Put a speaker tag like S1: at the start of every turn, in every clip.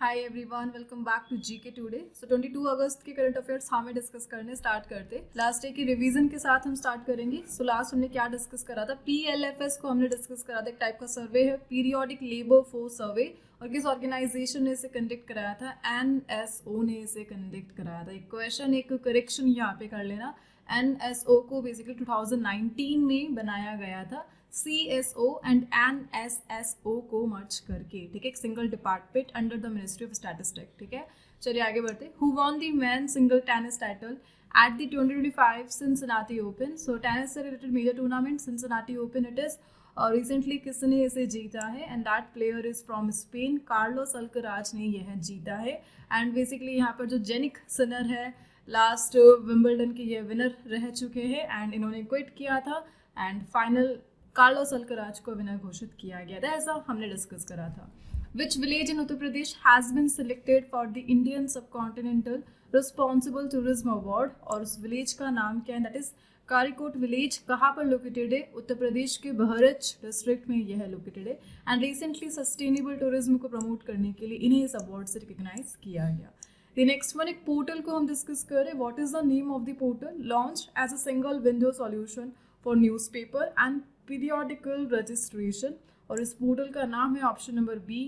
S1: Hi everyone, welcome back to GK today. So 22 अगस्त के current affairs हमें discuss करने स्टार्ट करते। लास्ट डे की रिवीजन के साथ हम स्टार्ट करेंगे। सो लास्ट हमने क्या डिस्कस करा था? पीएलएफएस को हमने डिस्कस करा था। एक टाइप का सर्वे है, पीरियोडिक लेबर फोर्स सर्वे, और किस ऑर्गेनाइजेशन ने इसे कंडक्ट कराया था? एनएसओ ने इसे कंडक्ट कराया था। एक क्वेश्चन, एक करेक्शन यहाँ पे कर लेना। एनएसओ को बेसिकली 2019 में बनाया गया था, CSO एंड NSSO को मर्ज करके, ठीक है, एक single department under the ministry of statistics. ठीक है, चलिए आगे बढ़ते। Who won the man single tennis title at the 2025 Cincinnati Open? So tennis से related major tournament Cincinnati Open it is, और रिसेंटली किसने इसे जीता है? And that player is from Spain, Carlos Alcaraz ने यह जीता है। एंड बेसिकली यहाँ पर जो जेनिक सिनर है, लास्ट विंबलडन के ये विनर रह चुके हैं एंड इन्होंने क्विट किया था एंड फाइनल कार्लोस अल्कराज को विनर घोषित किया गया था, ऐसा हमने डिस्कस करा था। Which village in Uttar Pradesh has been selected for the Indian subcontinental responsible tourism award? और उस विलेज का नाम क्या है? That is Karikot village. कहाँ पर लोकेटेड है? उत्तर प्रदेश के बहरच डिस्ट्रिक्ट में यह लोकेटेड है। एंड रिसेंटली सस्टेनेबल टूरिज्म को प्रमोट करने के लिए इन्हें इस अवार्ड से रिकग्नाइज किया गया। द नेक्स्ट वन, एक पोर्टल को हम डिस्कस करें। What is the name of the portal? Launch as a single window solution for newspaper and periodical registration, और इस पोर्टल का नाम है option number B,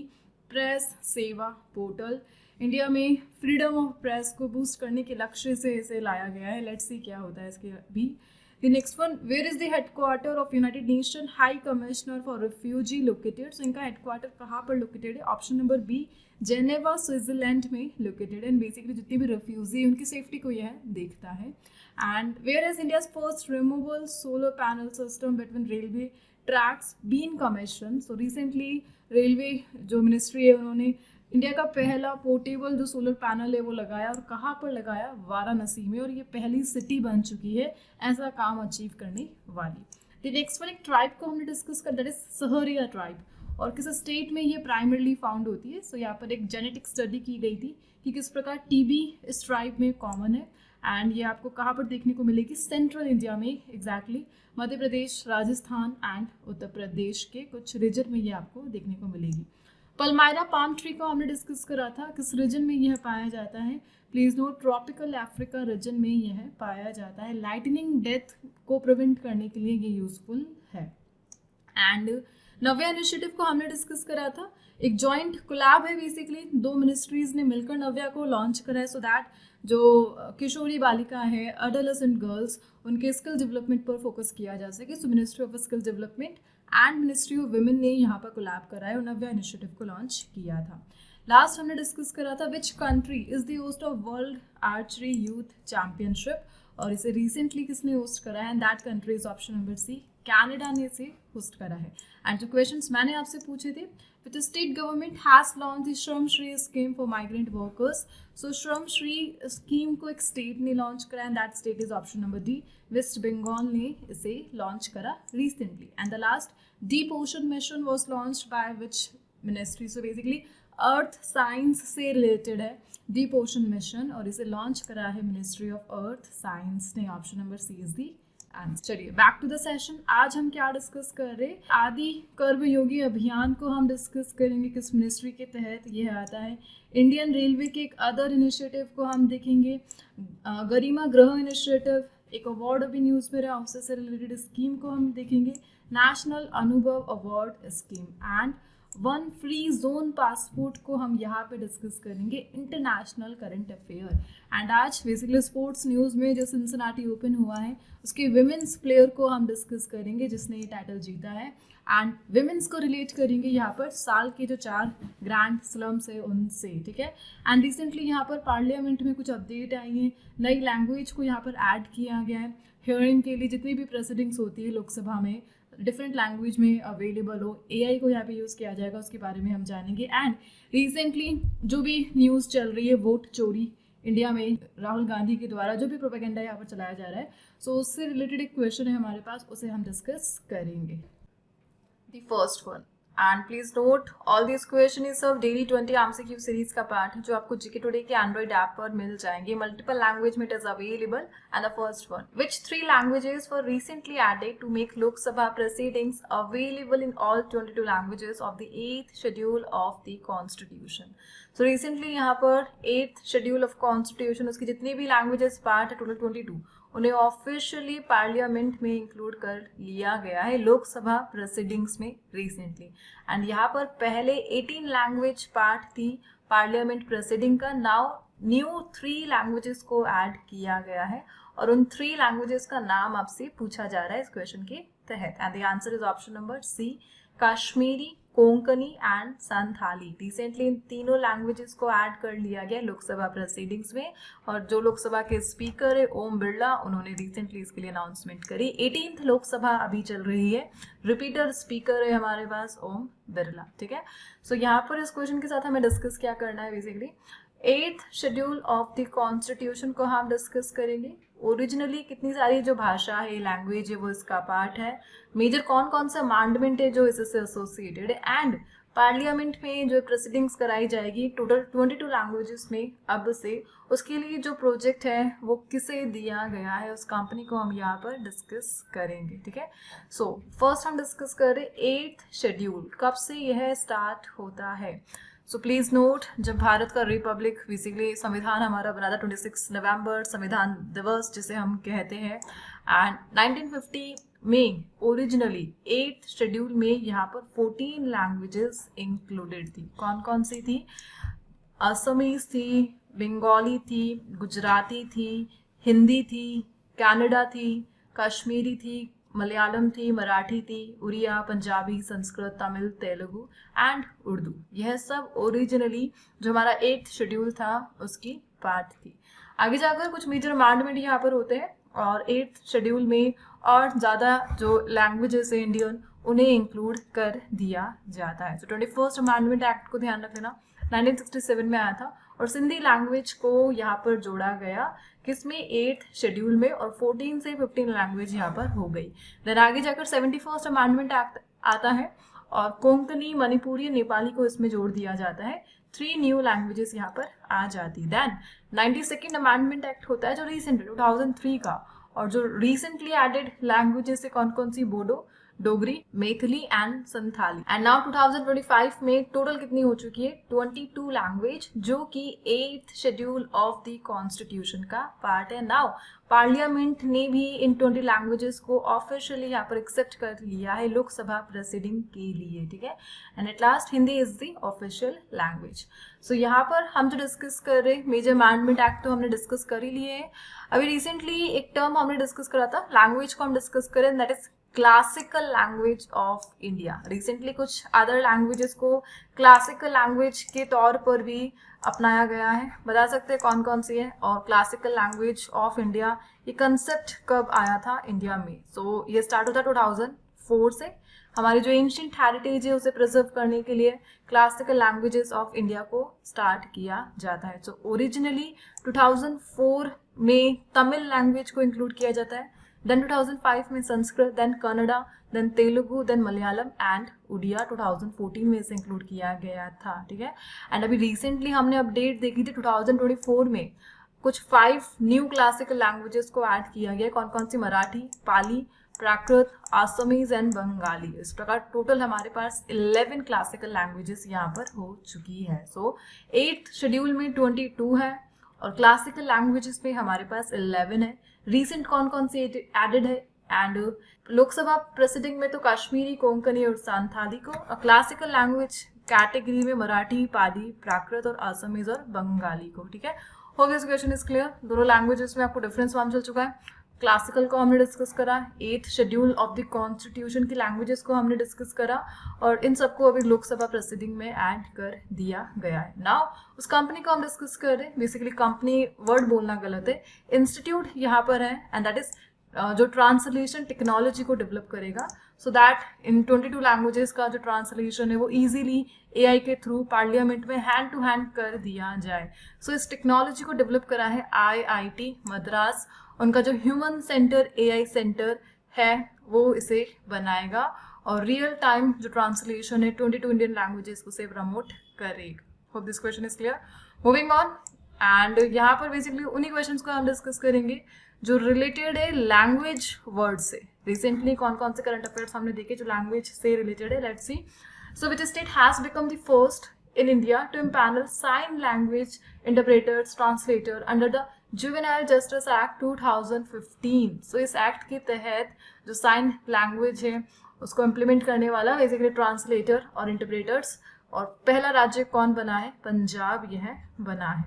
S1: press Sewa portal. India में फ्रीडम ऑफ प्रेस को बूस्ट करने के लक्ष्य से इसे लाया गया है। लेट्स सी क्या होता है इसके भी। The next one, where is the headquarter of United Nation High Commissioner for refugee located? So इनका हेडक्वार्टर कहाँ पर लोकेटेड है? Option number B, Geneva Switzerland में लोकेटेड है। एंड बेसिकली जितनी भी रिफ्यूजी उनकी सेफ्टी को यह देखता है। And where has India's first removable solar panel system between railway tracks been commissioned? So recently railway जो मिनिस्ट्री है उन्होंने इंडिया का पहला पोर्टेबल जो सोलर पैनल है वो लगाया, और कहाँ पर लगाया? वाराणसी में, और ये पहली सिटी बन चुकी है ऐसा काम अचीव करने वाली। द नेक्स्ट वन, एक ट्राइब को हमने डिस्कस कर, दैट इज सहरिया ट्राइब, और किस स्टेट में ये प्राइमरली फाउंड होती है? सो यहाँ पर एक जेनेटिक स्टडी की गई थी कि किस प्रकार टीबी इस ट्राइब में कॉमन है, एंड ये आपको कहाँ पर देखने को मिलेगी? सेंट्रल इंडिया में, एग्जैक्टली मध्य प्रदेश, राजस्थान एंड उत्तर प्रदेश के कुछ रीजन में ये आपको देखने को मिलेगी। पल्मायरा पाम ट्री को हमने डिस्कस करा था, किस रीजन में यह पाया जाता है? Please note, tropical Africa reason में यह पाया जाता है। लाइटनिंग डेथ को प्रिवेंट करने के लिए ये यूजफुल है। एंड नव्या इनिशिएटिव को हमने डिस्कस करा था, एक जॉइंट कोलैब है, बेसिकली दो मिनिस्ट्रीज ने मिलकर नव्या को लॉन्च करा है, सो दैट जो किशोरी बालिका है, एडोलेसेंट गर्ल्स, उनके स्किल डेवलपमेंट पर फोकस किया जा सके। सो ministry of skill development and ministry of women ने यहाँ पर कोलैब करा है और नव्या इनिशिएटिव को लॉन्च किया था। लास्ट हमने डिस्कस करा था, which country is the host of world archery youth championship, और इसे रिसेंटली किसने होस्ट करा है? And that country is option number C, Canada ने इसे होस्ट करा है। एंड जो क्वेश्चंस मैंने आपसे पूछे थे, which state government has launch the Shram Shri scheme for migrant workers? So Shram Shri scheme को एक स्टेट ने लॉन्च करा, and that state is option number D, West Bengal ने इसे लॉन्च करा recently. And the last, deep ocean mission was launched by which ministry? So basically earth science से related है deep ocean mission, और इसे launch करा है मिनिस्ट्री ऑफ अर्थ साइंस ने। Option number C is the answer. चलिए back to the session. आज हम क्या डिस्कस कर रहे हैं? आदि कर्मयोगी अभियान को हम डिस्कस करेंगे, किस मिनिस्ट्री के तहत यह आता है। इंडियन रेलवे के एक अदर इनिशिएटिव को हम देखेंगे, गरिमा गृह इनिशिएटिव, एक अवार्ड अभी न्यूज़ में रहा उससे रिलेटेड स्कीम को हम देखेंगे, नेशनल अनुभव award scheme, and one free zone passport को हम यहाँ पे डिस्कस करेंगे, इंटरनेशनल करंट अफेयर। एंड आज बेसिकली स्पोर्ट्स न्यूज़ में जो सिंसिनाटी ओपन हुआ है उसके विमेंस प्लेयर को हम डिस्कस करेंगे जिसने ये टाइटल जीता है, एंड विमेंस को रिलेट करेंगे यहाँ पर साल के जो 4 ग्रैंड स्लम्स है उनसे, ठीक है। एंड रिसेंटली यहाँ पर पार्लियामेंट में कुछ अपडेट आई है, नई लैंग्वेज को यहाँ पर ऐड किया गया है हियरिंग के लिए, जितनी भी प्रेसिडिंग्स होती है लोकसभा में डिफरेंट लैंग्वेज में अवेलेबल हो, एआई को यहाँ पे यूज़ किया जाएगा, उसके बारे में हम जानेंगे। एंड रिसेंटली जो भी न्यूज़ चल रही है वोट चोरी इंडिया में राहुल गांधी के द्वारा जो भी प्रोपेगेंडा यहाँ पर चलाया जा रहा है, सो उससे रिलेटेड एक क्वेश्चन है हमारे पास, उसे हम डिस्कस करेंगे। The first one, and please note all this question is of daily 20 MCQ series का पार्ट है जो आपको जीके टुडे के एंड्रॉइड ऐप पर मिल जाएंगे. मल्टीपल लैंग्वेज में it is available. And the first one, which 3 languages were recently added to make Lok Sabha proceedings available in all 22 languages of the 8th schedule of the constitution. So recently यहाँ पर 8th schedule of constitution उसकी जितनी भी languages part है total 22 उन्हें officially parliament में include कर लिया गया है लोकसभा प्रोसीडिंग्स में रिसेंटली. एंड यहाँ पर पहले 18 लैंग्वेज पार्ट थी पार्लियामेंट प्रोसीडिंग का. नाउ न्यू 3 लैंग्वेजेस को ऐड किया गया है और उन 3 लैंग्वेजेस का नाम आपसे पूछा जा रहा है इस क्वेश्चन के तहत. And the answer is option number C, Kashmiri, Konkani and Santhali. Recently इन तीनों लैंग्वेजेस को ऐड कर लिया गया लोकसभा प्रोसीडिंग्स में. और जो लोकसभा के स्पीकर है ओम बिरला, उन्होंने रिसेंटली इसके लिए अनाउंसमेंट करी. 18th लोकसभा अभी चल रही है. रिपीटर स्पीकर है हमारे पास ओम बिरला. ठीक है. सो यहाँ पर इस क्वेश्चन के साथ हमें डिस्कस क्या करना है, basically 8th schedule of the constitution को हम डिस्कस करेंगे. ओरिजिनली कितनी सारी जो भाषा है, लैंग्वेज है, वो इसका पार्ट है. मेजर कौन कौन सा अमेंडमेंट है जो इससे एसोसिएटेड है. एंड पार्लियामेंट में जो प्रोसीडिंग्स कराई जाएगी टोटल 22 लैंग्वेजेस में अब से, उसके लिए जो प्रोजेक्ट है वो किसे दिया गया है, उस कंपनी को हम यहाँ पर डिस्कस करेंगे. ठीक है. सो फर्स्ट हम डिस्कस करें 8th शेड्यूल, कब से यह स्टार्ट होता है. सो प्लीज नोट, जब भारत का रिपब्लिक बेसिकली संविधान हमारा बना था 26 नवंबर, संविधान दिवस जिसे हम कहते हैं. एंड 1950 में ओरिजिनली 8th शेड्यूल में यहाँ पर 14 लैंग्वेजेस इंक्लूडेड थी. कौन कौन सी थी? असमीज थी, बंगाली थी, गुजराती थी, हिंदी थी, कन्नड़ा थी, कश्मीरी थी, मलयालम थी, मराठी थी, उड़िया, पंजाबी, संस्कृत, तमिल, तेलुगु एंड उर्दू. यह सब ओरिजिनली जो हमारा 8th शेड्यूल था उसकी पार्ट थी. आगे जाकर कुछ मेजर अमेंडमेंट यहाँ पर होते हैं और 8th शेड्यूल में और ज़्यादा जो लैंग्वेजेस है इंडियन उन्हें इंक्लूड कर दिया जाता है. तो 21st अमेंडमेंट एक्ट को ध्यान रख लेना, 1967 में आया था और सिंधी लैंग्वेज को यहाँ पर जोड़ा गया किसमें, 8th शेड्यूल में. और 14 से 15 लैंग्वेज यहाँ पर हो गई. देन आगे जाकर 71st अमेंडमेंट एक्ट आता है और कोंकणी, मणिपुरी, नेपाली को इसमें जोड़ दिया जाता है. 3 न्यू लैंग्वेजेस यहाँ पर आ जाती. देन 92nd अमेंडमेंट एक्ट होता है जो रिसेंट 2003 का, और जो रिसेंटली एडेड लैंग्वेजेस है कौन कौन सी, Bodo, Dogri, Maithili and Santhali. And now 2025 में टोटल कितनी हो चुकी है, 22 लैंग्वेज, जो कि 8th schedule of the constitution का पार्ट है. नाउ पार्लियामेंट ने भी इन 20 लैंग्वेजेस को ऑफिशियली यहाँ पर एक्सेप्ट कर लिया है लोकसभा प्रोसीडिंग के लिए. ठीक है. And at last Hindi is the official language. So यहाँ पर हम जो डिस्कस कर रहे हैं मेजर अमेंडमेंट एक्ट तो हमने डिस्कस कर ही लिए हैं. अभी रिसेंटली एक टर्म हमने डिस्कस करा था, लैंग्वेज को हम डिस्कस करें, that is classical language of India. Recently कुछ अदर लैंग्वेजेस को क्लासिकल लैंग्वेज के तौर पर भी अपनाया गया है. बता सकते हैं कौन कौन सी है. और क्लासिकल लैंग्वेज ऑफ इंडिया ये कंसेप्ट कब आया था इंडिया में? सो ये स्टार्ट होता 2004 से. हमारी जो एंशिएंट हेरिटेज है उसे प्रिजर्व करने के लिए क्लासिकल लैंग्वेजेस ऑफ इंडिया को स्टार्ट किया जाता है. सो ओरिजिनली 2004 में तमिल लैंग्वेज को इंक्लूड किया जाता है. देन 2005 में Sanskrit, then Kannada, then Telugu, then Malayalam and Oriya 2014 में इसे इंक्लूड किया गया था. ठीक है. एंड अभी रिसेंटली हमने अपडेट देखी थी 2024 में कुछ 5 न्यू क्लासिकल लैंग्वेजेस को ऐड किया गया. कौन कौन सी? मराठी, पाली, प्राकृत, आसामीज एंड बंगाली. इस प्रकार टोटल हमारे पास 11 क्लासिकल लैंग्वेजेस यहाँ पर हो चुकी है. सो 8th शेड्यूल में 22 है और क्लासिकल लैंग्वेजेस में हमारे पास 11 है. रिसेंट कौन कौन सी एडेड है? एंड लोकसभा प्रोसीडिंग में तो कश्मीरी, कोंकणी और संथाली को, क्लासिकल लैंग्वेज कैटेगरी में मराठी, पाली, प्राकृत और असमीज और बंगाली को. ठीक है. Hope this question is clear. दोनों लैंग्वेजेस में आपको डिफरेंस मालूम चल चुका है. क्लासिकल को हमने डिस्कस करा, 8th schedule of the constitution की लैंग्वेजेस को हमने डिस्कस करा और इन सबको अभी लोकसभा प्रोसीडिंग में ऐड कर दिया गया है. नाउ उस कंपनी को हम डिस्कस कर रहे हैं. बेसिकली कंपनी वर्ड बोलना गलत है, इंस्टीट्यूट यहाँ पर है एंड दैट इज जो ट्रांसलेशन टेक्नोलॉजी को डेवलप करेगा सो दैट इन 22 लैंग्वेजेस का जो ट्रांसलेशन है वो इजीली एआई के थ्रू पार्लियामेंट में हैंड टू हैंड कर दिया जाए. सो इस टेक्नोलॉजी को डेवलप करा है IIT मद्रास. उनका जो ह्यूमन सेंटर एआई सेंटर है वो इसे बनाएगा और रियल टाइम जो ट्रांसलेशन है 22 इंडियन लैंग्वेजेस को से प्रमोट करेगा। Hope this question is clear. Moving on, and यहाँ पर बेसिकली उन्हीं क्वेश्चंस को हम डिस्कस करेंगे जो रिलेटेड है लैंग्वेज वर्ड से। रिसेंटली कौन कौन से करंट अफेयर्स हमने देखे जो लैंग्वेज से रिलेटेड है, let's see. So which state has become the first in India to impanel sign language interpreters translator under the Juvenile Justice Act 2015। so इस एक्ट के तहत जो साइन लैंग्वेज है उसको इम्प्लीमेंट करने वाला बेसिकली ट्रांसलेटर और इंटरप्रेटर्स, और पहला राज्य कौन बना है? पंजाब यह बना है।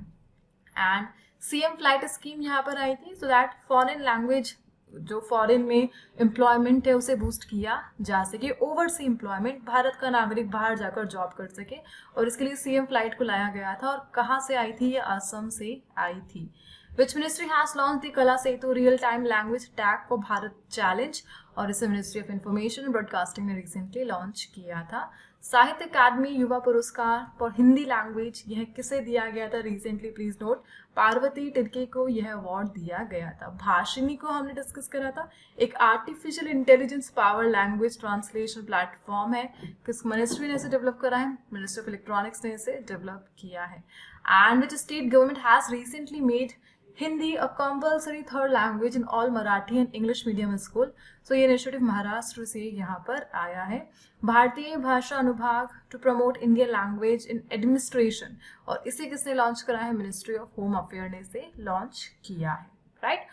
S1: एंड CM फ्लाइट स्कीम यहाँ पर आई थी सो दैट फॉरेन लैंग्वेज जो फॉरेन में एम्प्लॉयमेंट है उसे बूस्ट किया जा सके, ओवरसी एम्प्लॉयमेंट, भारत का नागरिक बाहर जाकर जॉब कर सके, और इसके लिए CM फ्लाइट को लाया गया था। और कहाँ से आई थी? ये असम से आई थी। Which ministry has launch the Kala Setu real time language tag for Bharat challenge, और इसे ministry of information and broadcasting ने रिसेंटली लॉन्च किया था। साहित्य अकादमी युवा पुरस्कार फॉर हिंदी लैंग्वेज यह किसे दिया गया था रिसेंटली? प्लीज नोट, पार्वती तिर्के को यह अवार्ड दिया गया था। भाषिनी को हमने डिस्कस करा था, एक artificial intelligence power language translation platform है। किस मिनिस्ट्री ने इसे डेवलप करा है? मिनिस्ट्री ऑफ इलेक्ट्रॉनिक्स ने इसे डेवलप किया है। And which state government has recently made Hindi a compulsory third language in all Marathi and English medium school. So ये इनिशिएटिव महाराष्ट्र से यहाँ पर आया है। भारतीय भाषा अनुभाग to promote Indian language in administration, और इसे किसने लॉन्च करा है? मिनिस्ट्री ऑफ होम अफेयर ने इसे लॉन्च किया है। Right,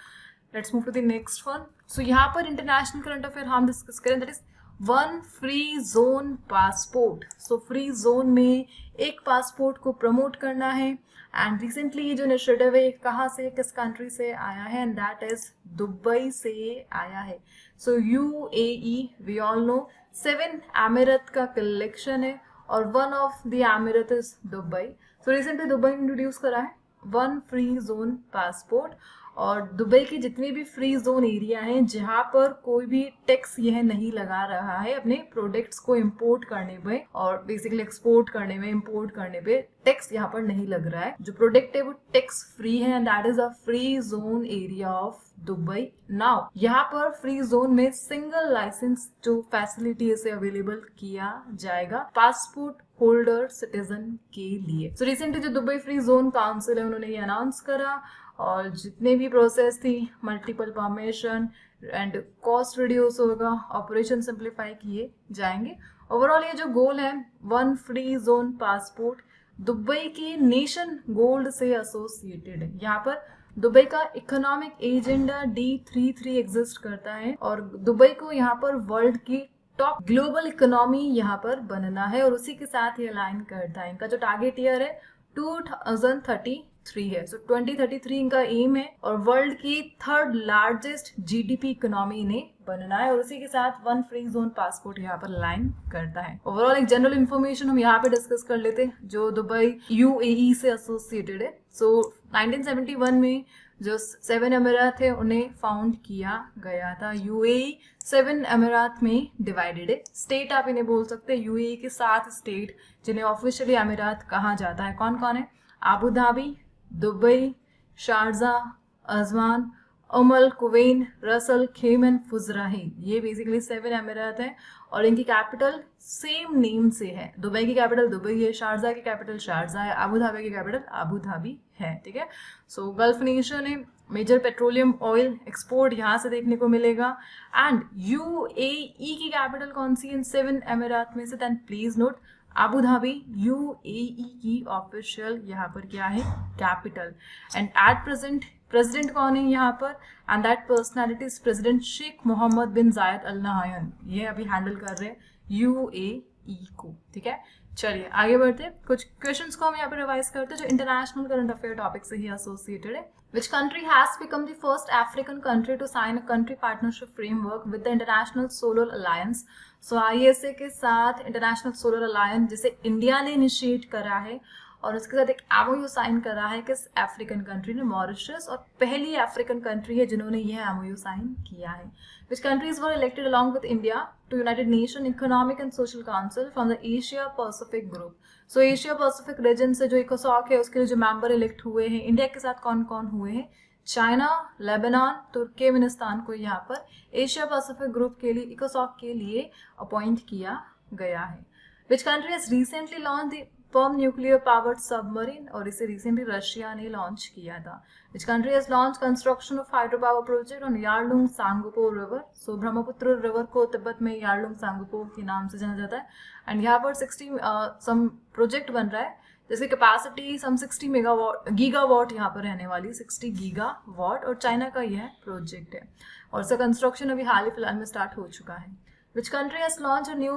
S1: let's move to the next one. So यहाँ पर इंटरनेशनल करंट अफेयर हम डिस्कस करें, that is one free zone passport. So free zone में एक पासपोर्ट को प्रमोट करना है, एंड रिसेंटली ये जो इनिशिएटिव है कहाँ से, किस कंट्री से आया है? एंड दैट इज दुबई से आया है। So UAE we all know 7 अमीरत का कलेक्शन है, और वन ऑफ द अमीरत is Dubai. So recently Dubai introduce करा है वन फ्री जोन पासपोर्ट, और दुबई की जितनी भी फ्री जोन एरिया हैं जहाँ पर कोई भी टैक्स यह नहीं लगा रहा है अपने प्रोडक्ट्स को इंपोर्ट करने पे और बेसिकली एक्सपोर्ट करने में, इंपोर्ट करने पे टैक्स यहाँ पर नहीं लग रहा है। जो प्रोडक्ट है वो टैक्स फ्री है, and that is a free zone area of Dubai. Now यहाँ पर फ्री जोन में सिंगल लाइसेंस जो फैसिलिटी से अवेलेबल किया जाएगा पासपोर्ट होल्डर सिटीजन के लिए। सो रिसेंटली जो दुबई फ्री जोन काउंसिल है उन्होंने ये अनाउंस करा, और जितने भी प्रोसेस थी multiple permission and cost reduce होगा, ऑपरेशन सिंप्लीफाई किए जाएंगे। ओवरऑल ये जो गोल है one free zone passport Dubai के नेशन गोल्ड से एसोसिएटेड है। यहाँ पर दुबई का इकोनॉमिक एजेंडा D33 एग्जिस्ट करता है, और दुबई को यहाँ पर वर्ल्ड की टॉप ग्लोबल इकोनॉमी यहाँ पर बनना है, और उसी के साथ ये अलाइन करता है। इनका जो टारगेट ईयर है 2033 है। सो 2033 इनका एम है, और वर्ल्ड की थर्ड लार्जेस्ट GDP इकोनॉमी इन्हें बनना है, और उसी के साथ वन फ्री जोन पासपोर्ट यहाँ पर लाइन करता है। ओवरऑल एक जनरल इन्फॉर्मेशन हम यहाँ पे डिस्कस कर लेते हैं जो दुबई UAE से एसोसिएटेड है। सो 1971 में जो 7 अमीरात है उन्हें फाउंड किया गया था। UAE 7 अमीरात में डिवाइडेड है। स्टेट आप इन्हें बोल सकते हैं। UAE के 7 स्टेट जिन्हें ऑफिशियली अमीरात कहा जाता है कौन कौन है? Abu Dhabi, Dubai, Sharjah, Ajman, Umm Al Quwain, Ras Al, Khaimah, Fujairah. ये बेसिकली 7 अमीरात हैं, और इनकी कैपिटल सेम नेम से है। दुबई की कैपिटल दुबई है, शारजाह की कैपिटल शारजाह है, आबू धाबी की कैपिटल आबू धाबी है। ठीक है, सो गल्फ नेशन है, मेजर पेट्रोलियम ऑयल एक्सपोर्ट यहाँ से देखने को मिलेगा। एंड UAE की कैपिटल कौन सी इन 7 अमीरात में से? Then please note Abu Dhabi UAE की ऑफिशियल यहाँ पर क्या है? Capital. And at present president कौन है यहाँ पर? And that personality is president Sheikh Mohammed bin Zayed Al नहायन। ये अभी हैंडल कर रहे हैं UAE को। ठीक है, चलिए आगे बढ़ते हैं। कुछ क्वेश्चंस को हम यहाँ पे रिवाइज करते हैं जो इंटरनेशनल करंट अफेयर टॉपिक से ही एसोसिएटेड है। Which country has become the first African country to sign a country partnership framework with the International Solar Alliance? So ISA के साथ International Solar Alliance जिसे इंडिया ने initiate करा है, और उसके साथ एक MOU साइन करा है किस अफ्रीकन कंट्री ने? मॉरिशस, और पहली अफ्रीकन कंट्री है जिन्होंने यह MOU साइन किया है। Which countries were elected along with India to United Nations Economic and Social Council from the Asia Pacific Group? So Asia Pacific region से जो इकोसॉक है उसके लिए जो मेंबर इलेक्ट हुए हैं इंडिया के साथ कौन कौन हुए हैं? चाइना, लेबनान, तुर्कमेनिस्तान को यहाँ पर एशिया पैसिफिक ग्रुप के लिए, इकोसॉक के लिए अपॉइंट किया गया है। Which country has recently launch the Perm nuclear powered submarine, और इसे रिसेंटली रशिया ने लॉन्च किया था। Which country has launch construction of hydro power project on Yarlung Tsangpo river. So Brahmaputra river को तिब्बत में यार्लुंग सांगपो के नाम से जाना जाता है, एंड यहाँ पर 60 सम प्रोजेक्ट बन रहा है जिसकी कैपेसिटी सम 60 गीगावाट यहाँ पर रहने वाली 60 गीगावाट, और चाइना का यह प्रोजेक्ट है और इसका कंस्ट्रक्शन अभी हाल ही फिलहाल में स्टार्ट हो चुका है। Which country has launch a new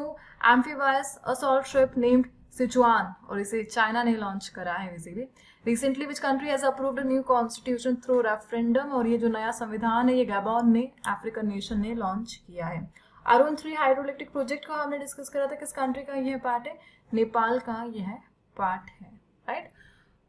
S1: amphibious assault ship named Sichuan, और इसे चाइना ने लॉन्च करा है basically. Recently which country has approved a new constitution through referendum, और ये जो नया संविधान है ये गैबोन ने, अफ्रीकन नेशन ने लॉन्च किया है। अरुण 3 हाइड्रो इलेक्ट्रिक प्रोजेक्ट का हमने डिस्कस करा था, किस कंट्री का यह पार्ट है? नेपाल का यह पार्ट है, right.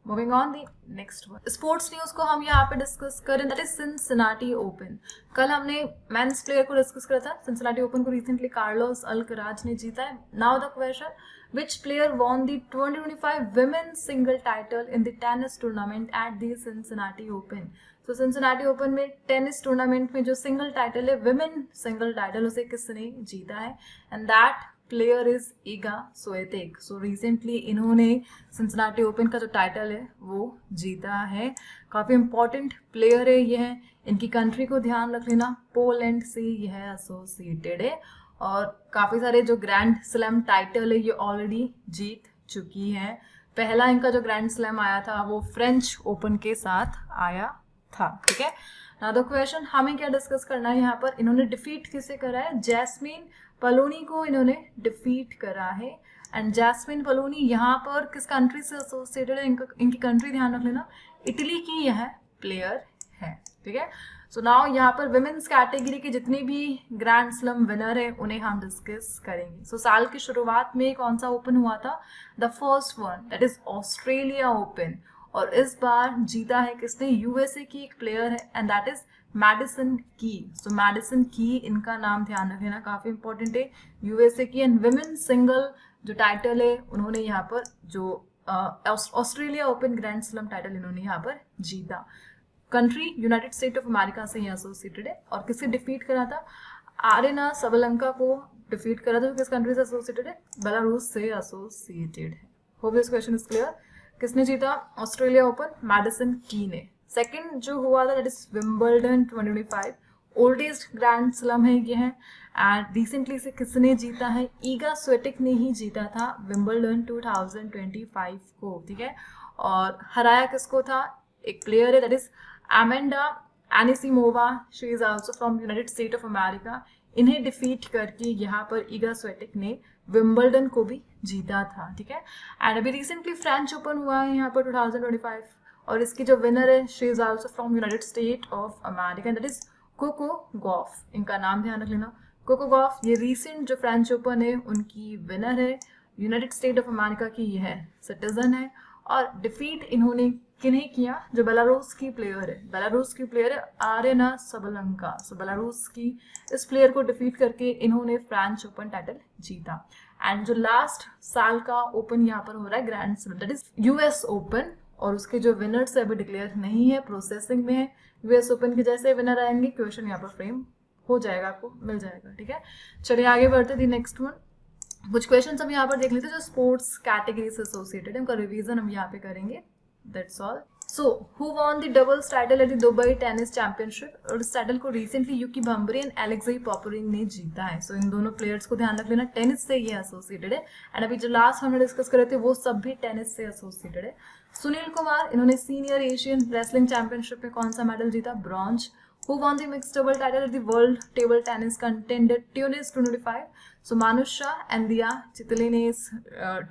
S1: Moving on the next one, sports news को हम यहाँ पे डिस्कस करें, दैट इज सिंसिनाटी ओपन। कल हमने मेंस प्लेयर को डिस्कस करा था, सिंसिनाटी ओपन को रिसेंटली कार्लोस अल्कराज ने जीता है। Now the question, which player won the 2025 women's single title in the tennis tournament at the Cincinnati Open? So Cincinnati Open में टेनिस टूर्नामेंट में जो सिंगल टाइटल है, विमेन सिंगल टाइटल, उसे किसने जीता है? And that player is Iga Swiatek. So recently इन्होंने Cincinnati Open का जो टाइटल है वो जीता है। काफ़ी इंपॉर्टेंट प्लेयर है यह, इनकी कंट्री को ध्यान रख लेना, पोलैंड से यह एसोसिएटेड है, और काफ़ी सारे जो ग्रैंड स्लैम टाइटल है ये ऑलरेडी जीत चुकी है। पहला इनका जो ग्रैंड स्लैम आया था वो फ्रेंच ओपन के साथ आया था, ठीक है। नाउ द क्वेश्चन, हमें क्या डिस्कस करना है यहाँ पर? इन्होंने डिफीट किसे करा है? जैस्मिन पलोनी को इन्होंने डिफीट करा है। एंड जैस्मिन पलोनी यहाँ पर किस कंट्री से एसोसिएटेड है? इनकी कंट्री ध्यान रख लेना, इटली की यह प्लेयर है, ठीक है। सो नाउ यहाँ पर विमेंस कैटेगरी के जितने भी ग्रैंड स्लैम विनर है उन्हें हम डिस्कस करेंगे। सो साल की शुरुआत में कौन सा ओपन हुआ था? The first one, that is Australia open, और इस बार जीता है किसने? यूएसए की एक प्लेयर है, एंड दैट इज मैडिसन की। सो मैडिसन की, इनका नाम ध्यान रखना, काफी इंपॉर्टेंट है, यूएसए की। एंड विमेन सिंगल जो टाइटल है उन्होंने यहाँ पर जो Australia open grand slam title इन्होंने यहाँ पर जीता। Country United State of America से ये एसोसिएटेड है, और किसे डिफीट करा था? आरेना सबलंका को डिफीट करा था, जो किस कंट्री से एसोसिएटेड है? बेलारूस से एसोसिएटेड है। Hope this question is clear. किसने जीता ऑस्ट्रेलिया ओपन? मैडिसन की ने। सेकंड जो हुआ था that is Wimbledon 2025, oldest grand slam है ये है, एंड रिसेंटली से किसने जीता है? ईगा स्वेटेक ने ही जीता था विंबलडन 2025 को, ठीक है। और हराया किसको था? एक प्लेयर है that is Amanda Anisimova, she is also from United State of America. इन्हें डिफीट करके यहाँ पर ईगा स्वेटेक ने विंबलडन को भी जीता था, ठीक है। एंड अभी रिसेंटली फ्रेंच ओपन हुआ है यहाँ पर 2025, और इसकी जो विनर है she is also from United State of America, that is Coco Gauff. इनका नाम ध्यान रख लेना, कोको गॉफ। ये रिसेंट जो फ्रेंच ओपन है उनकी विनर है, यूनाइटेड स्टेट ऑफ अमेरिका की यह सिटीजन है, और डिफीट इन्होंने किन्हें किया? जो बेलारूस की प्लेयर है, बेलारूस की प्लेयर है आरेना सबलंका। सो बेलारूस की इस प्लेयर को डिफीट करके इन्होंने फ्रेंच ओपन टाइटल जीता। एंड जो लास्ट साल का ओपन यहाँ पर हो रहा है grand slam, that is US open, और उसके जो विनर्स है अभी डिक्लेयर नहीं है, प्रोसेसिंग में है। यूएस ओपन के जैसे विनर आएंगे क्वेश्चन यहाँ पर फ्रेम हो जाएगा, आपको मिल जाएगा, ठीक है। चलिए आगे बढ़ते थे नेक्स्ट वन। कुछ क्वेश्चन हम यहाँ पर देख लेते हैं जो स्पोर्ट्स कैटेगरी से एसोसिएटेड है, उनका रिवीजन हम यहाँ पे करेंगे, that's all. So who won the doubles title at the Dubai tennis championship, और इस टाइटल को रिसेंटली यूकी भम्बरी एंड एलेक्सी पॉपरिन ने जीता है। सो इन दोनों प्लेयर्स को ध्यान रख लेना, टेनिस से ये एसोसिएटेड है, एंड अभी जो लास्ट हमने डिस्कस करे थे वो सब भी टेनिस से एसोसिएटेड है। सुनील कुमार, इन्होंने सीनियर एशियन रेसलिंग चैंपियनशिप में कौन सा मेडल जीता? Bronze. Who won the mixed double title at the World Table Tennis Contender Tunis 2025? So Manusha and Dia Chitale ने इस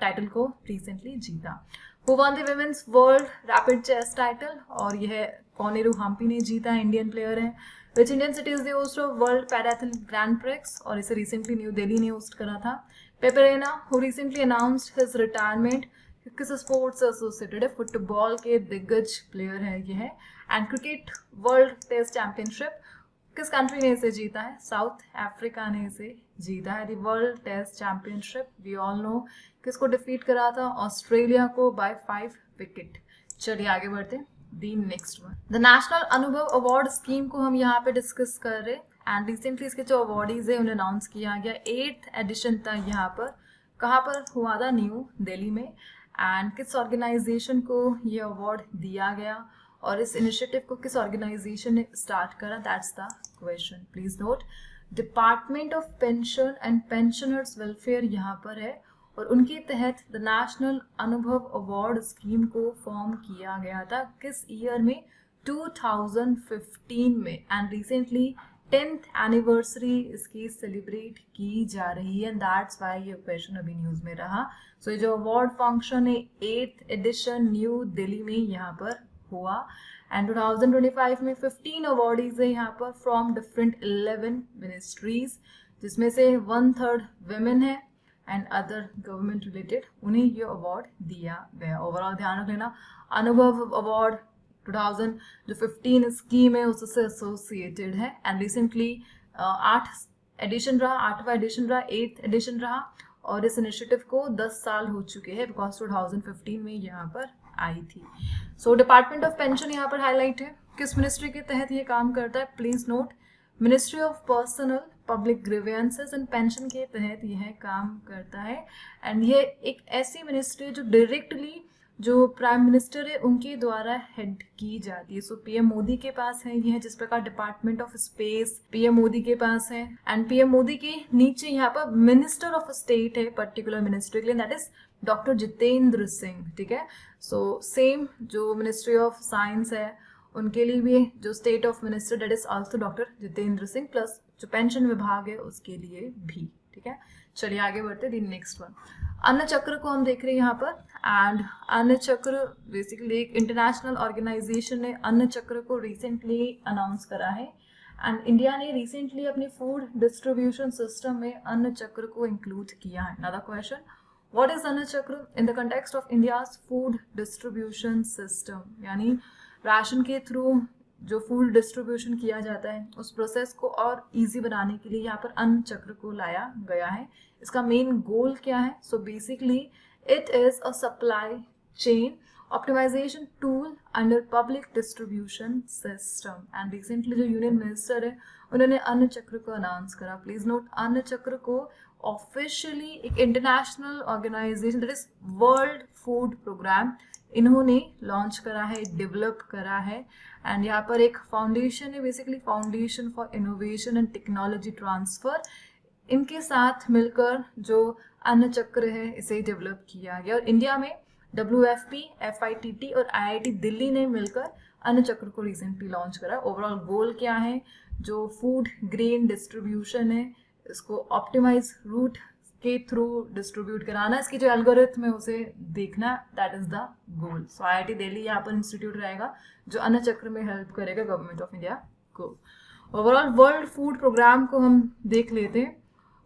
S1: टाइटल को रिसेंटली जीता। Who won the Women's World Rapid Chess title? और यह कॉनेरू हम्पी ने जीता, इंडियन प्लेयर है। Which Indian city is the host of World Parathlon Grand Prix? और इसे रिसेंटली न्यू दिल्ली ने होस्ट करा था। Pepe Reina, who recently announced his retirement, किस स्पोर्ट्स से एसोसिएटेड है? फुटबॉल के दिग्गज प्लेयर है ये है। And cricket world test championship किस कंट्री ने इसे जीता है? साउथ अफ्रीका ने इसे जीता है। The world test championship we all know किसको डिफीट करा था? ऑस्ट्रेलिया को बाय 5 विकेट। चलिए आगे बढ़ते हैं। The next one, the national अनुभव अवार्ड स्कीम को हम यहाँ पे डिस्कस कर रहे हैं एंड रिसेंटली इसके जो अवार्डीज है उन्हें अनाउंस किया गया। 8th एडिशन था यहाँ पर, कहाँ पर हुआ था? न्यू दिल्ली में। एंड किस ऑर्गेनाइजेशन को ये अवार्ड दिया गया और इस इनिशिएटिव को किस ऑर्गेनाइजेशन ने स्टार्ट करा? That's the question. Please note, department of pension and pensioners welfare यहाँ पर है और उनके तहत द नेशनल अनुभव अवार्ड स्कीम को फॉर्म किया गया था। किस ईयर में? 2015 में। एंड रिसेंटली 10th एनिवर्सरी इसकी सेलिब्रेट की जा रही है, दैट्स वाई ये क्वेश्चन अभी न्यूज में रहा। सो ये जो अवार्ड फंक्शन है 8th एडिशन न्यू दिल्ली में यहाँ पर हुआ एंड 2025 में 15 अवार्डीज है यहाँ पर फ्रॉम डिफरेंट 11 मिनिस्ट्रीज, जिसमें से 1/3 women है एंड अदर गवर्नमेंट रिलेटेड, उन्हें ये अवार्ड दिया गया। ओवरऑल ध्यान रख लेना, अनुभव अवार्ड 2015 स्कीम है उससे एसोसिएटेड है एंड रिसेंटली 8th एडिशन रहा, 8वां एडिशन रहा, 8th एडिशन रहा और इस इनिशिएटिव को 10 साल हो चुके हैं बिकॉज 2015 में यहाँ पर आई थी। सो डिपार्टमेंट ऑफ पेंशन यहाँ पर हाईलाइट है, किस मिनिस्ट्री के तहत ये काम करता है? Please note, ministry of personnel public grievances and pension के तहत यह काम करता है एंड ये एक ऐसी मिनिस्ट्री जो डायरेक्टली जो प्राइम मिनिस्टर है उनके द्वारा हेड की जाती है। सो पीएम मोदी के पास है यह, जिस प्रकार department of space PM Modi के पास है एंड पीएम मोदी के नीचे यहाँ पर मिनिस्टर ऑफ स्टेट है पर्टिकुलर मिनिस्ट्री के लिए, that is doctor Jitendra Singh. ठीक है, सो सेम जो मिनिस्ट्री ऑफ साइंस है उनके लिए भी जो state of minister that is also doctor Jitendra Singh, plus जो पेंशन विभाग है उसके लिए भी। ठीक है, चलिए आगे बढ़ते हैं। नेक्स्ट वन, अन्न चक्र को हम देख रहे हैं यहाँ पर एंड अन्न चक्र बेसिकली एक इंटरनेशनल ऑर्गेनाइजेशन ने अन्न चक्र को रिसेंटली अनाउंस करा है एंड इंडिया ने रिसेंटली अपने फूड डिस्ट्रीब्यूशन सिस्टम में अन्न चक्र को इंक्लूड किया है। अनदर क्वेश्चन, व्हाट इज अन्न चक्र in the context of India's food distribution system? यानी राशन के थ्रू जो फूड डिस्ट्रीब्यूशन किया जाता है उस प्रोसेस को और इजी बनाने के लिए यहाँ पर अन्न चक्र को लाया गया है। इसका मेन गोल क्या है? So basically it is a supply chain optimisation tool under public distribution system and recently जो यूनियन मिनिस्टर है उन्होंने अन्न चक्र को अनाउंस करा। प्लीज नोट, अन्न चक्र को ऑफिशियली एक international organisation that is world food programme इन्होंने लॉन्च करा है, डेवलप करा है एंड यहाँ पर एक फाउंडेशन है, basically foundation for innovation and technology transfer, इनके साथ मिलकर जो अन्न चक्र है इसे डेवलप किया गया और इंडिया में WFP, FITT और IIT दिल्ली ने मिलकर अन्न चक्र को रिसेंटली लॉन्च करा। ओवरऑल गोल क्या है? जो फूड ग्रेन डिस्ट्रीब्यूशन है इसको ऑप्टिमाइज रूट के थ्रू डिस्ट्रीब्यूट कराना, इसकी जो एल्गोरिथम है उसे देखना, that is the goal. So IIT Delhi यहाँ पर इंस्टीट्यूट रहेगा जो अन्न चक्र में हेल्प करेगा गवर्नमेंट ऑफ इंडिया को। ओवरऑल वर्ल्ड फूड प्रोग्राम को हम देख लेते हैं,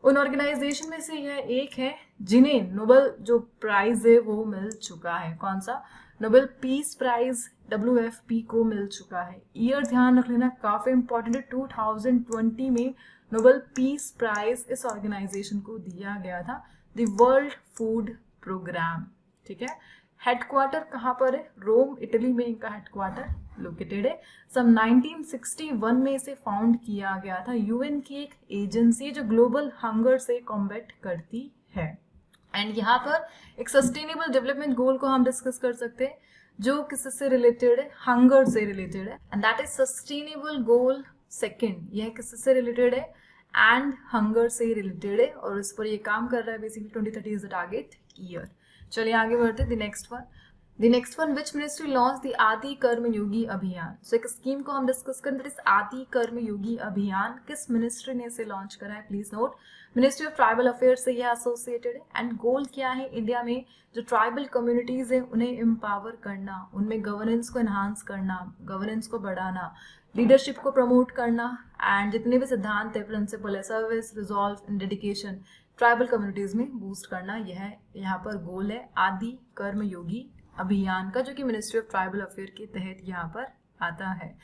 S1: उन ऑर्गेनाइजेशन में से यह एक है जिन्हें नोबेल जो प्राइज है वो मिल चुका है। कौन सा? नोबेल पीस प्राइज WFP को मिल चुका है। ईयर ध्यान रख लेना, काफी इंपॉर्टेंट है। 2020 में नोबेल पीस प्राइज इस ऑर्गेनाइजेशन को दिया गया था, द वर्ल्ड फूड प्रोग्राम। ठीक है, हेडक्वार्टर कहाँ पर है? रोम, इटली में इनका हेडक्वार्टर लोकेटेड है। सन 1961 में इसे फाउंड किया गया था। UN की एक एजेंसी जो ग्लोबल हंगर से कॉम्बैट करती है एंड यहाँ पर एक सस्टेनेबल डेवलपमेंट गोल को हम डिस्कस कर सकते हैं जो किससे रिलेटेड है? हंगर से रिलेटेड है and that is sustainable goal second. यह किससे रिलेटेड है? एंड हंगर से रिलेटेड है और इस पर ये काम कर रहा है basically 2030 is the target year. चलिए आगे बढ़ते हैं। The next one which ministry launch the आदि कर्म योगी अभियान? सो एक स्कीम को हम डिस्कस करें, दैट इज आदि कर्म योगी अभियान। किस मिनिस्ट्री ने इसे लॉन्च करा है? Please note, ministry of tribal affairs से यह एसोसिएटेड है एंड गोल क्या है? इंडिया में जो ट्राइबल कम्युनिटीज है उन्हें एम्पावर करना, उनमें गवर्नेंस को एनहांस करना, गवर्नेंस को बढ़ाना, लीडरशिप को प्रमोट करना एंड जितने भी सिद्धांत है, प्रिंसिपल है, service, resolve and dedication tribal communities में बूस्ट करना, यह यहाँ पर गोल है आदि कर्म योगी अभियान का, जो कि मिनिस्ट्री ऑफ ट्राइबल अफेयर के तहत यहाँ पर आता है।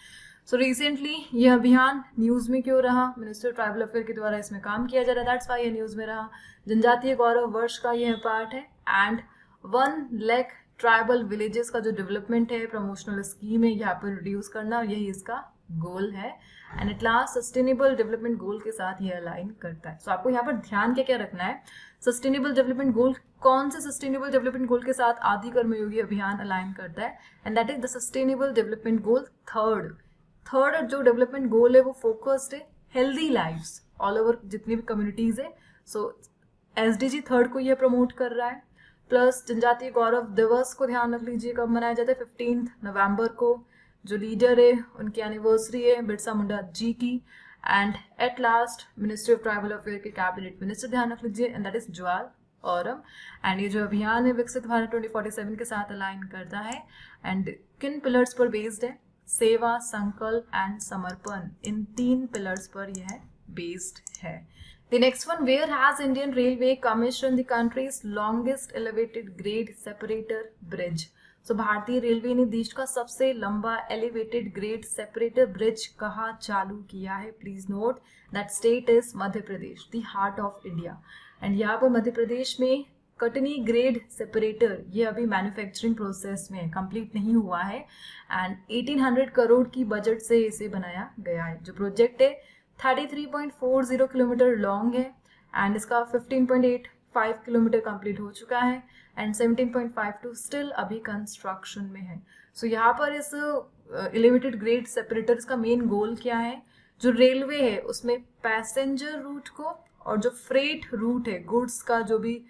S1: सो रिसेंटली यह अभियान न्यूज में क्यों रहा? मिनिस्ट्री ऑफ ट्राइबल अफेयर के द्वारा इसमें काम किया जा रहा है, दैट्स व्हाई यह न्यूज में रहा। जनजातीय गौरव वर्ष का यह पार्ट है एंड 1 लाख ट्राइबल विलेजेस का जो डेवलपमेंट है, प्रमोशनल स्कीम है, यहाँ पर रिड्यूस करना, यही इसका गोल है। And at last sustainable development goal के साथ ये अलाइन करता है। सो आपको यहाँ पर ध्यान क्या क्या रखना है, सस्टेनेबल डेवलपमेंट गोल कौन से सस्टेनेबल डेवलपमेंट गोल के साथ आदि कर्मयोगी अभियान अलाइन करता है, and that is the sustainable development goal third जो डेवलपमेंट गोल है वो फोकस्ड है हेल्दी लाइफ्स ऑल ओवर जितनी भी कम्युनिटीज है। सो एसडीजी थर्ड को ये प्रमोट कर रहा है। प्लस जनजातीय गौरव दिवस को ध्यान रख लीजिए कब मनाया जाता है, 15 नवंबर को। जो लीडर है उनकी एनिवर्सरी है बिरसा मुंडा जी की। And at last ministry of tribal affair के कैबिनेट मिनिस्टर ध्यान रख लीजिए, and that is Jwal Oram. And ये जो अभियान है विकसित भारत 2047 के साथ अलाइन करता है। एंड किन पिलर्स पर बेस्ड है, सेवा, संकल्प एंड समर्पण, इन 3 पिलर्स पर यह बेस्ड है। The next one, where has Indian Railway commissioned the country's longest elevated grade separator bridge? So भारतीय रेलवे ने देश का सबसे लंबा एलिवेटेड ग्रेड सेपरेटर ब्रिज कहाँ चालू किया है? Please note that state is Madhya Pradesh, the heart of India. And यहाँ पर मध्य प्रदेश में कटनी ग्रेड सेपरेटर ये अभी मैन्युफैक्चरिंग प्रोसेस में कंप्लीट नहीं हुआ है। एंड 1800 करोड़ की बजट से इसे बनाया गया है। जो प्रोजेक्ट है 33.40 किलोमीटर लॉन्ग है, एंड इसका 15.85 किलोमीटर कंप्लीट हो चुका है, एंड 17.52 स्टिल अभी कंस्ट्रक्शन में है। सो यहाँ पर इस एलिवेटेड ग्रेड सेपरेटर का मेन गोल क्या है, जो रेलवे है उसमें पैसेंजर रूट को और जो फ्रेट रूट है, गुड्स का जो भी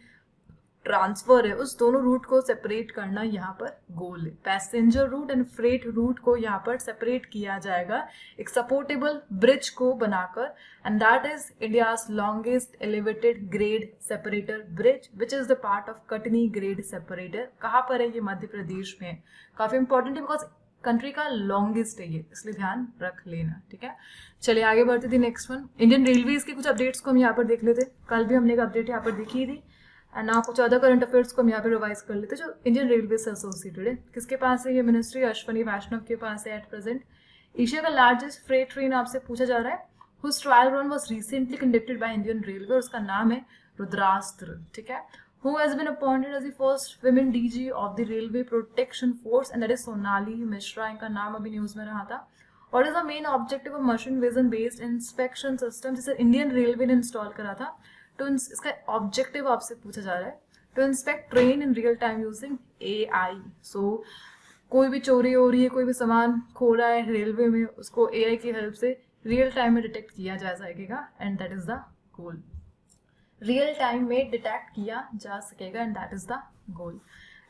S1: ट्रांसफर है, उस दोनों रूट को सेपरेट करना यहाँ पर गोल है। Passenger route and freight route को यहाँ पर सेपरेट किया जाएगा एक सपोर्टेबल ब्रिज को बनाकर, and that is India's longest elevated grade separator bridge which is the part of Katni grade separator. कहाँ पर है ये? मध्य प्रदेश में है। काफी इंपॉर्टेंट है बिकॉज कंट्री का लॉन्गेस्ट है ये, इसलिए ध्यान रख लेना, ठीक है। चलिए आगे बढ़ते थे। नेक्स्ट वन, इंडियन रेलवेज के कुछ अपडेट्स को हम यहाँ पर देख लेते। कल भी हमने एक अपडेट यहाँ पर देखी थी, एंड ना कुछ अदर करंट अफेयर्स को हम यहाँ पे रिवाइज कर लेते जो इंडियन रेलवे से एसोसिएटेड है। किसके पास है ये मिनिस्ट्री? अश्वनी वैष्णव के पास है एट प्रेजेंट। एशिया का लार्जेस्ट फ्रेट ट्रेन आपसे पूछा जा रहा है, whose trial run was recently conducted by Indian railway, और उसका नाम है रुद्रास्त्र, ठीक है। Who has been appointed as the first women DG of the Railway Protection Force, and that is Sonali Mishra. इनका नाम अभी न्यूज में रहा था। What is the main objective of machine vision based inspection system जिसे इंडियन रेलवे ने install करा था? तो इसका ऑब्जेक्टिव आपसे पूछा जा रहा है, to inspect train in real time using AI। So कोई भी चोरी हो रही है, कोई भी सामान खो रहा है रेलवे में, उसको AI की हेल्प से रियल टाइम में डिटेक्ट किया जा सकेगा, and that is the goal. Real time में डिटेक्ट किया जा सकेगा, and that is the goal.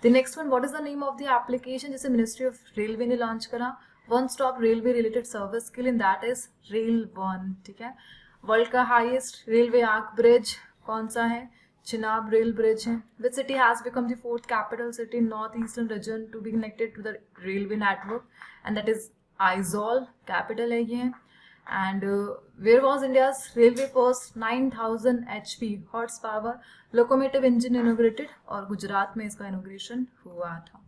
S1: The next one, what is the name of the application जिसे मिनिस्ट्री ऑफ रेलवे ने लॉन्च करा one stop railway related service के लिए, that is rail one, ठीक है। वर्ल्ड का हाईएस्ट रेलवे आर्क ब्रिज कौन सा है? चिनाब रेल ब्रिज है। Which city has become the 4th capital city in north eastern region to be connected to the railway network, and that is Aizawl, capital है ये। And where was India's railway first 9000 HP horse power locomotive engine inaugurated, और गुजरात में इसका inauguration हुआ था।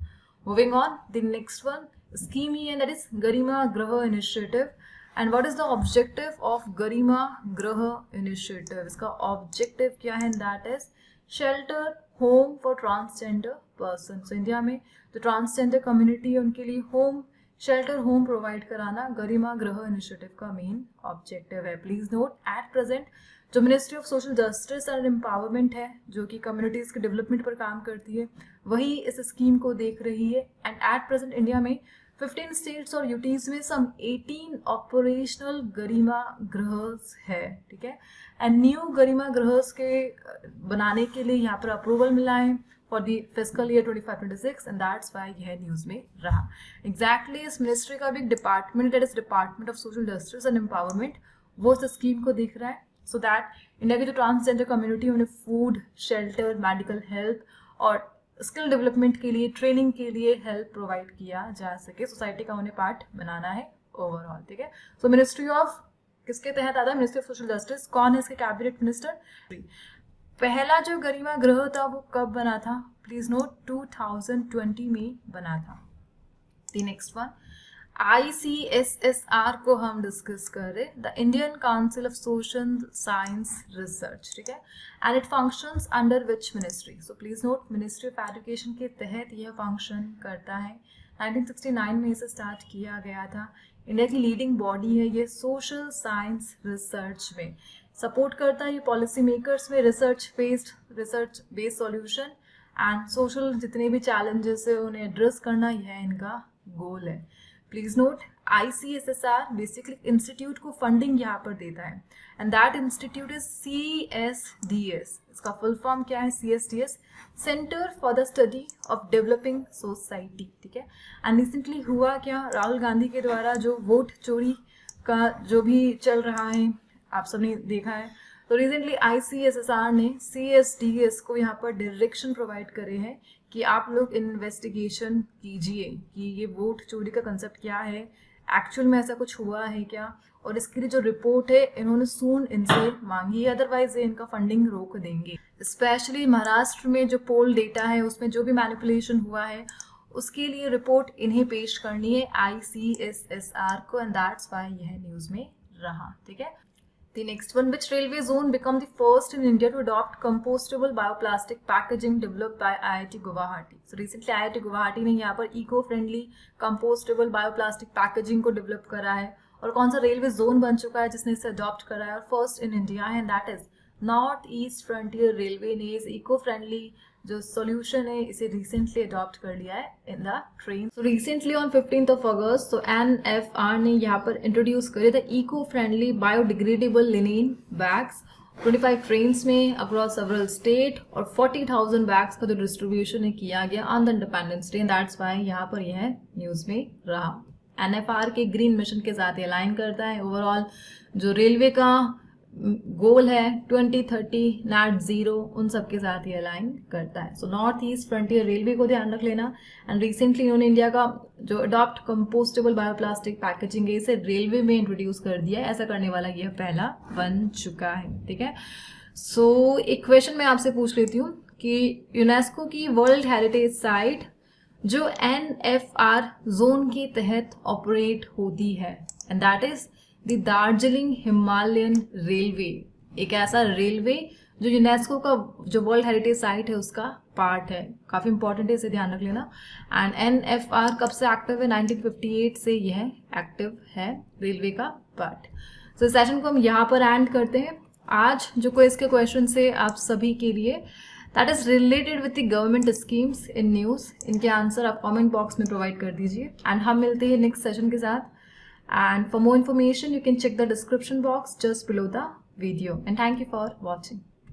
S1: Moving on, the next one scheme ही है, that is Garima Griha initiative. And what is the objective of Garima Griha initiative? इसका ऑब्जेक्टिव क्या है? That is shelter home for transgender person. So India में जो ट्रांसजेंडर कम्युनिटी है उनके लिए होम शेल्टर होम प्रोवाइड कराना गरिमा गृह इनिशिएटिव का मेन ऑब्जेक्टिव है। प्लीज नोट एट प्रेजेंट जो ministry of social justice and empowerment है, जो कि कम्युनिटीज के डेवलपमेंट पर काम करती है, वही इस स्कीम को देख रही है। एंड एट प्रेजेंट इंडिया में 15 स्टेट्स और यूटीज में सम 18 ऑपरेशनल गरिमा गृह है, ठीक है। एंड न्यू गरिमा गृह के बनाने के लिए यहाँ पर अप्रूवल मिला है for the fiscal year 25-26, and that's why यह न्यूज में रहा। एग्जैक्टली इस मिनिस्ट्री का भी एक department, that is department of social justice and empowerment, वो इस स्कीम को देख रहा है, सो दैट इंडिया की जो ट्रांसजेंडर कम्युनिटी उन्हें फूड, शेल्टर, मेडिकल हेल्प और स्किल डेवलपमेंट के लिए, ट्रेनिंग के लिए हेल्प प्रोवाइड किया जा सके, सोसाइटी का उन्हें पार्ट बनाना है ओवरऑल, ठीक है। सो मिनिस्ट्री ऑफ किसके तहत आता है? Ministry of social justice. कौन है इसके कैबिनेट मिनिस्टर? पहला जो गरिमा गृह था वो कब बना था? प्लीज नोट 2020 में बना था। द नेक्स्ट वन, ICSSR को हम डिस्कस कर रहे, the Indian council of social science research, ठीक है, and it functions under which ministry. So please note, ministry of education के तहत यह फंक्शन करता है. 1969 में इसे स्टार्ट किया गया था. इंडिया की लीडिंग बॉडी है ये सोशल साइंस रिसर्च में. सपोर्ट करता है ये पॉलिसी मेकर्स में research based solution and social जितने भी चैलेंजेस है उन्हें एड्रेस करना, यह इनका गोल है. Please note, ICSSR basically institute को फंडिंग यहाँ पर देता है and that institute is CSDS. इसका फुल फॉर्म क्या है? CSDS, centre for the study of developing society, ठीक है. एंड रिसेंटली हुआ क्या, राहुल गांधी के द्वारा जो वोट चोरी का जो भी चल रहा है आप सबने देखा है, तो रिसेंटली ICSSR ने CSDS को यहाँ पर डायरेक्शन प्रोवाइड करे हैं कि आप लोग इन्वेस्टिगेशन कीजिए कि ये वोट चोरी का कंसेप्ट क्या है, एक्चुअल में ऐसा कुछ हुआ है क्या, और इसके लिए जो रिपोर्ट है इन्होंने सून इनसे मांगी है, अदरवाइज ये इनका फंडिंग रोक देंगे. स्पेशली महाराष्ट्र में जो पोल डेटा है उसमें जो भी मैनिपुलेशन हुआ है उसके लिए रिपोर्ट इन्हें पेश करनी है ICSSR को, एंड दैट्स व्हाई यह न्यूज में रहा, ठीक है. The next one, which railway zone become the first in India to adopt compostable bioplastic packaging developed by IIT Guwahati? So recently IIT Guwahati ने यहाँ पर eco-friendly compostable bioplastic packaging को develop करा है, और कौन सा रेलवे जोन बन चुका है जिसने इसे अडॉप्ट करा है और फर्स्ट इन इंडिया है, and that is north east frontier railway ने इस इको-फ्रेंडली जो सॉल्यूशन है इसे रिसेंटली अडॉप्ट कर लिया है in the train. So recently on 15th of August, so NFR ने यहाँ पर इंट्रोड्यूस करे the eco friendly biodegradable linen bags 25 trains में अक्रॉस सेवरल स्टेट, और 40,000 बैग्स का जो डिस्ट्रीब्यूशन है किया गया on the independence day, that's why यहाँ पर यह न्यूज में रहा. NFR के ग्रीन मिशन के साथ अलाइन करता है. ओवरऑल जो रेलवे का गोल है 2030 नेट जीरो, उन सब के साथ ये अलाइन करता है. So north east frontier railway को ध्यान रख लेना. एंड रिसेंटली इन्होंने इंडिया का जो अडॉप्ट कंपोस्टेबल बायोप्लास्टिक पैकेजिंग है इसे रेलवे में इंट्रोड्यूस कर दिया है. ऐसा करने वाला यह पहला बन चुका है, ठीक है. सो एक क्वेश्चन मैं आपसे पूछ लेती हूँ कि यूनेस्को की वर्ल्ड हेरिटेज साइट जो NFR जोन के तहत ऑपरेट होती है, and that is the Darjeeling Himalayan railway, एक ऐसा रेलवे जो यूनेस्को का जो वर्ल्ड हेरिटेज साइट है उसका पार्ट है. काफी इंपॉर्टेंट है, इसे ध्यान रख लेना. एंड NFR कब से एक्टिव है? 1958 से यह एक्टिव है, रेलवे का पार्ट. सो सेशन को हम यहाँ पर एंड करते हैं. आज जो क्विज के क्वेश्चन है आप सभी के लिए, that is related with the government schemes in news. इनके आंसर आप कमेंट बॉक्स में प्रोवाइड कर दीजिए, एंड हम मिलते हैं नेक्स्ट सेशन के साथ. And for more information, you can check the description box just below the video. And thank you for watching.